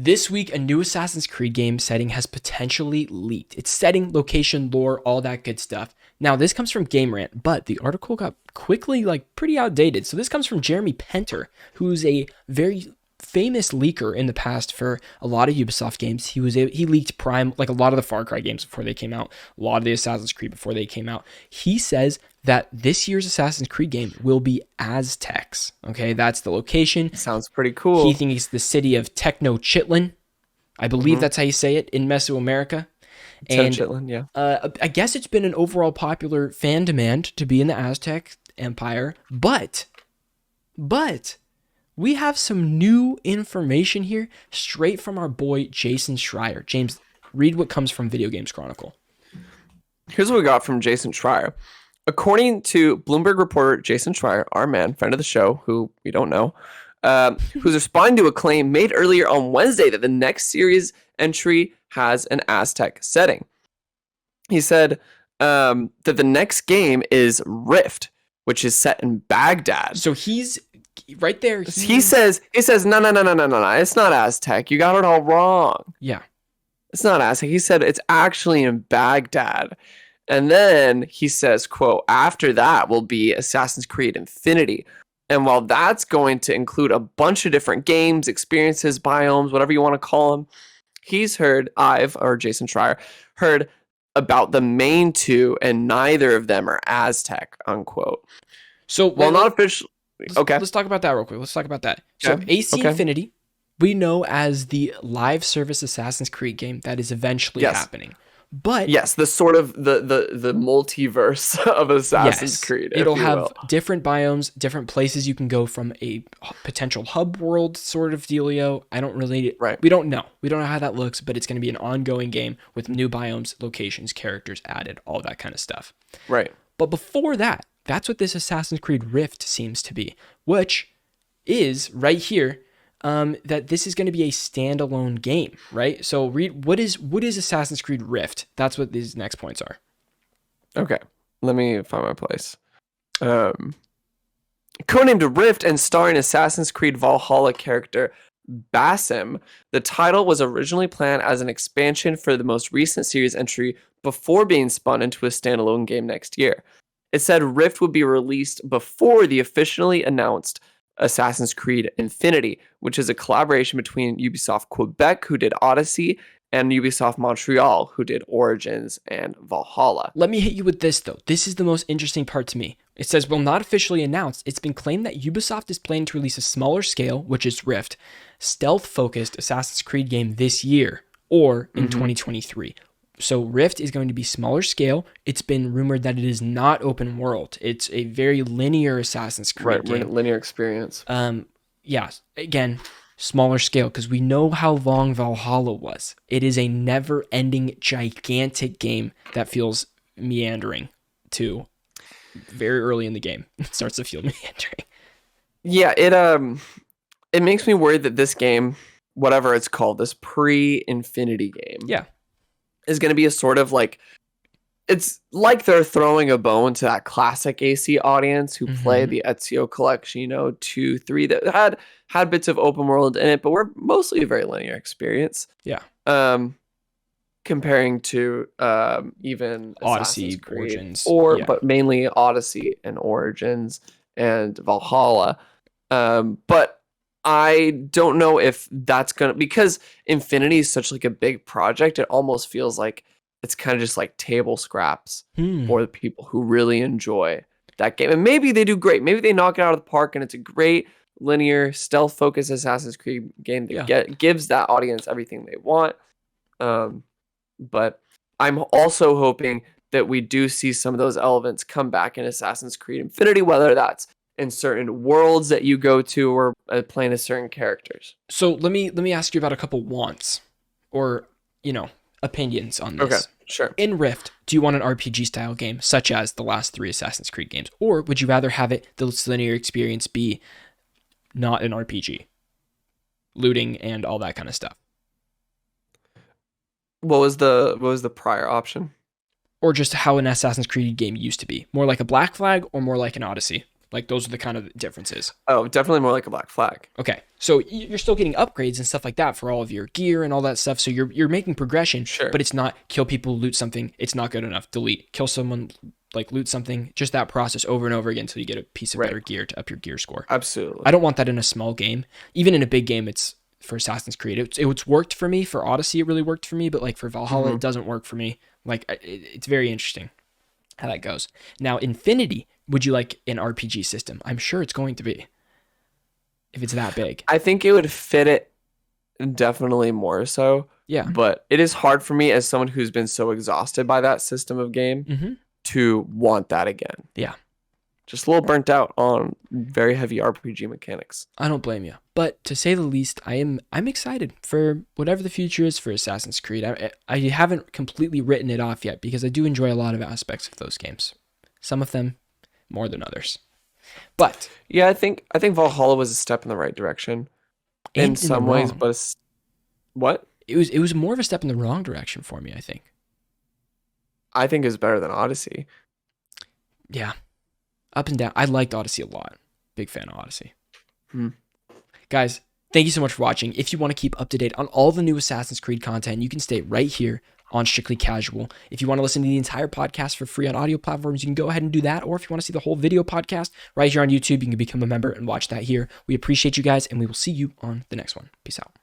This week, a new Assassin's Creed game setting has potentially leaked. It's setting, location, lore, all that good stuff. Now, this comes from Game Rant, but the article got quickly, pretty outdated. So this comes from Jeremy Penter, who's a very famous leaker in the past for a lot of Ubisoft games. He leaked Prime, a lot of the Far Cry games before they came out, a lot of the Assassin's Creed before they came out. He says that this year's Assassin's Creed game will be Aztecs. Okay, that's the location. Sounds pretty cool. He thinks it's the city of Tenochtitlan. I believe that's how you say it in Mesoamerica. And Tenochtitlan, yeah. I guess it's been an overall popular fan demand to be in the Aztec Empire, but we have some new information here straight from our boy Jason Schreier. James, read what comes from Video Games Chronicle. Here's what we got from Jason Schreier. According to Bloomberg reporter Jason Schreier, our man, friend of the show, who we don't know, who's responding to a claim made earlier on Wednesday that the next series entry has an Aztec setting. He said that the next game is Rift, which is set in Baghdad. So he's right there. He says, no, it's not Aztec. You got it all wrong. Yeah. It's not Aztec. He said it's actually in Baghdad. And then he says, quote, after that will be Assassin's Creed Infinity. And while that's going to include a bunch of different games, experiences, biomes, whatever you want to call them, Jason Schreier, heard about the main two, and neither of them are Aztec, unquote. So, well, not official. Okay. Let's talk about that real quick. Let's talk about that. Yeah. So, AC Infinity, we know as the live service Assassin's Creed game that is eventually happening. But yes, the sort of the multiverse of Assassin's Creed. It'll have different biomes, different places you can go from a potential hub world sort of dealio. We don't know. We don't know how that looks, but it's going to be an ongoing game with new biomes, locations, characters added, all that kind of stuff. Right. But before that, that's what this Assassin's Creed Rift seems to be, which is right here. That this is going to be a standalone game, right? So read what is Assassin's Creed Rift? That's what these next points are. Okay, let me find my place. Codenamed Rift and starring Assassin's Creed Valhalla character Basim, the title was originally planned as an expansion for the most recent series entry before being spun into a standalone game next year. It said Rift would be released before the officially announced Assassin's Creed Infinity, which is a collaboration between Ubisoft Quebec, who did Odyssey, and Ubisoft Montreal, who did Origins and Valhalla. Let me hit you with this, though. This is the most interesting part to me. It says, well, not officially announced, it's been claimed that Ubisoft is planning to release a smaller scale, which is Rift, stealth-focused Assassin's Creed game this year, or in 2023. So Rift is going to be smaller scale. It's been rumored that it is not open world. It's a very linear Assassin's Creed game. Right, linear experience. Yeah, again, smaller scale, because we know how long Valhalla was. It is a never-ending, gigantic game that feels meandering to very early in the game. It starts to feel meandering. Yeah, it makes me worried that this game, whatever it's called, this pre-Infinity game, is going to be a sort of it's like they're throwing a bone to that classic AC audience who play the Ezio collection, 2, 3, that had bits of open world in it, but were mostly a very linear experience. Yeah. Comparing to even Odyssey, Origins, but mainly Odyssey and Origins and Valhalla. But I don't know if that's because Infinity is such a big project. It almost feels like it's kind of just table scraps for the people who really enjoy that game. And maybe they do great. Maybe they knock it out of the park and it's a great linear stealth focused Assassin's Creed game that gives that audience everything they want. But I'm also hoping that we do see some of those elements come back in Assassin's Creed Infinity, whether that's in certain worlds that you go to or playing as certain characters. So let me ask you about a couple wants or, opinions on this. Okay, sure. In Rift, do you want an RPG style game such as the last 3 Assassin's Creed games? Or would you rather have the linear experience be not an RPG? Looting and all that kind of stuff. What was the prior option? Or just how an Assassin's Creed game used to be? More like a Black Flag or more like an Odyssey? Like those are the kind of differences. Oh, definitely more like a Black Flag. Okay, so you're still getting upgrades and stuff like that for all of your gear and all that stuff. So you're making progression, Sure. but it's not kill people, loot something. It's not good enough. Delete, kill someone, like loot something. Just that process over and over again until you get a piece of Right. better gear to up your gear score. Absolutely. I don't want that in a small game. Even in a big game, it's for Assassin's Creed. It's worked for me. For Odyssey, it really worked for me. But like for Valhalla, it doesn't work for me. Like it's very interesting how that goes. Now, Infinity, would you like an RPG system? I'm sure it's going to be. If it's that big. I think it would fit it definitely more so. Yeah. But it is hard for me as someone who's been so exhausted by that system of game Mm-hmm. to want that again. Yeah. Just a little burnt out on very heavy RPG mechanics. I don't blame you. But to say the least, I'm excited for whatever the future is for Assassin's Creed. I haven't completely written it off yet because I do enjoy a lot of aspects of those games. Some of them more than others. But Yeah, I think Valhalla was a step in the right direction and in some the ways, wrong. but what? It was more of a step in the wrong direction for me, I think. I think is better than Odyssey. Yeah. Up and down. I liked Odyssey a lot. Big fan of Odyssey. Hmm. Guys, thank you so much for watching. If you want to keep up to date on all the new Assassin's Creed content, you can stay right here on Strictly Casual. If you want to listen to the entire podcast for free on audio platforms, you can go ahead and do that. Or if you want to see the whole video podcast right here on YouTube, you can become a member and watch that here. We appreciate you guys, and we will see you on the next one. Peace out.